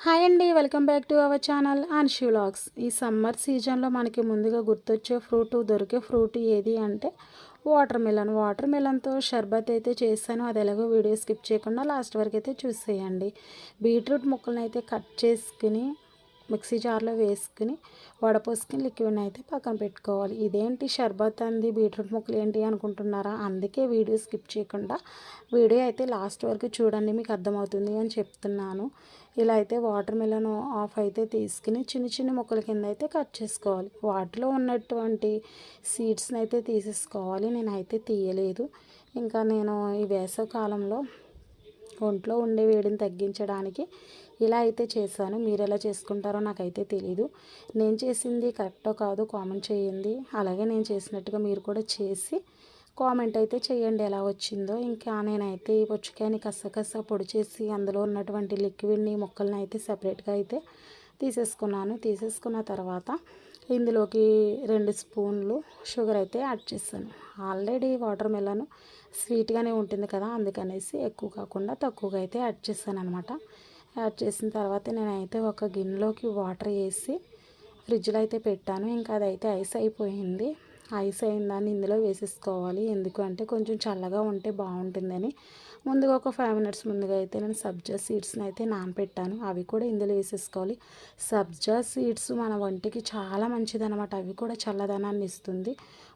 Hi అండి, welcome back to our channel Anshu vlogs. ఈ summer సీజన్లో మనకి ముందుగా గుర్తొచ్చే దొరికే ఫ్రూట్ ఏది అంటే వాటర్ మిలన్తో షర్బత్ అయితే చేశాను. అది ఎలాగో వీడియో స్కిప్ చేయకుండా లాస్ట్ వరకు అయితే చూసేయండి. బీట్రూట్ ముక్కలను అయితే కట్ చేసుకుని మిక్సీ జార్లో వేసుకుని వడపోసుకుని లిక్విడ్ని అయితే పక్కన పెట్టుకోవాలి. ఇదేంటి షర్బత్ అంది బీట్రూట్ ముక్కలు ఏంటి అనుకుంటున్నారా? అందుకే వీడియో స్కిప్ చేయకుండా వీడియో అయితే లాస్ట్ వరకు చూడండి, మీకు అర్థమవుతుంది అని చెప్తున్నాను. ఇలా అయితే వాటర్ మిలన్ ఆఫ్ అయితే తీసుకుని చిన్న చిన్న ముక్కల కింద అయితే కట్ చేసుకోవాలి. వాటిలో ఉన్నటువంటి సీడ్స్ని అయితే తీసేసుకోవాలి. నేనైతే తీయలేదు. ఇంకా నేను ఈ వేసవి కాలంలో ఒంట్లో ఉండే వేడిని తగ్గించడానికి ఇలా అయితే చేశాను. మీరు ఎలా చేసుకుంటారో నాకైతే తెలీదు. నేను చేసింది కరెక్టో కాదో కామెంట్ చేయండి. అలాగే నేను చేసినట్టుగా మీరు కూడా చేసి కామెంట్ అయితే చేయండి ఎలా వచ్చిందో. ఇంకా నేనైతే ఈ పుచ్చకాయని కస్సకస్స పొడి చేసి అందులో ఉన్నటువంటి లిక్విడ్ని మొక్కల్ని అయితే సపరేట్గా అయితే తీసేసుకున్న తర్వాత ఇందులోకి 2 స్పూన్లు షుగర్ అయితే యాడ్ చేశాను. ఆల్రెడీ వాటర్ మెలన్ స్వీట్గానే ఉంటుంది కదా, అందుకనేసి ఎక్కువ కాకుండా తక్కువగా అయితే యాడ్ చేశాను అనమాట. యాడ్ చేసిన తర్వాత నేనైతే ఒక గిన్నెలోకి వాటర్ వేసి ఫ్రిడ్జ్లో అయితే పెట్టాను. ఇంకా అదైతే ఐస్ అయిపోయింది. ఐస్ అయిన దాన్ని ఇందులో వేసేసుకోవాలి. ఎందుకు అంటే కొంచెం చల్లగా ఉంటే బాగుంటుందని ముందుగా ఒక 5 మినిట్స్ ముందుగా అయితే నేను సబ్జా సీడ్స్ని అయితే నానపెట్టాను. అవి కూడా ఇందులో వేసేసుకోవాలి. సబ్జా సీడ్స్ మన వంటికి చాలా మంచిదన్నమాట. అవి కూడా చల్లదనాన్ని ఇస్తుంది.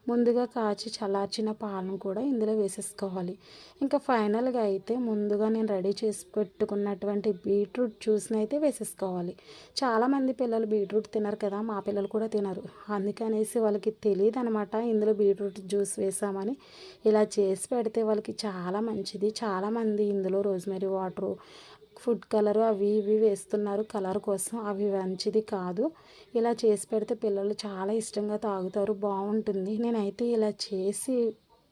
ముందుగా కాచి చల్లార్చిన పాలను కూడా ఇందులో వేసేసుకోవాలి. ఇంకా ఫైనల్గా అయితే ముందుగా నేను రెడీ చేసి పెట్టుకున్నటువంటి బీట్రూట్ జ్యూస్ని అయితే వేసేసుకోవాలి. చాలామంది పిల్లలు బీట్రూట్ తినరు కదా, మా పిల్లలు కూడా తినరు. అందుకనేసి వాళ్ళకి తెలియదు అనమాట ఇందులో బీట్రూట్ జ్యూస్ వేసామని. ఇలా చేసి పెడితే వాళ్ళకి చాలా మంచిది. చాలామంది ఇందులో రోజ్మెరీ వాటరు, ఫుడ్ కలరు అవి ఇవి వేస్తున్నారు కలర్ కోసం. అవి మంచిది కాదు. ఇలా చేసి పెడితే పిల్లలు చాలా ఇష్టంగా తాగుతారు, బాగుంటుంది. నేనైతే ఇలా చేసి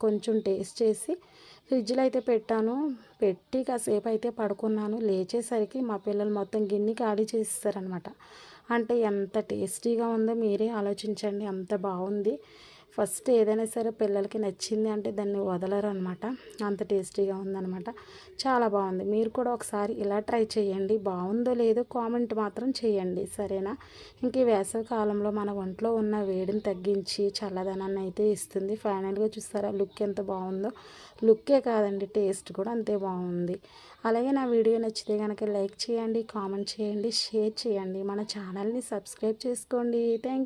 కొంచెం టేస్ట్ చేసి ఫ్రిడ్జ్లో అయితే పెట్టాను. పెట్టి కాసేపు అయితే పడుకున్నాను. లేచేసరికి మా పిల్లలు మొత్తం గిన్నె ఖాళీ చేసేసారనమాట. అంటే ఎంత టేస్టీగా ఉందో మీరే ఆలోచించండి, అంత బాగుంది. ఫస్ట్ ఏదైనా సరే పిల్లలకి నచ్చింది అంటే దాన్ని వదలరు అనమాట. అంత టేస్టీగా ఉందన్నమాట. చాలా బాగుంది. మీరు కూడా ఒకసారి ఇలా ట్రై చేయండి. బాగుందో లేదో కామెంట్ మాత్రం చేయండి, సరేనా? ఇంక ఈ వేసవి కాలంలో మన ఒంట్లో ఉన్న వేడిని తగ్గించి చల్లదనాన్ని అయితే ఇస్తుంది. ఫైనల్గా చూస్తారా లుక్ ఎంత బాగుందో? లుక్కే కాదండి, టేస్ట్ కూడా అంతే బాగుంది. అలాగే నా వీడియో నచ్చితే కనుక లైక్ చేయండి, కామెంట్ చేయండి, షేర్ చేయండి. మన ఛానల్ని సబ్స్క్రైబ్ చేసుకోండి. థ్యాంక్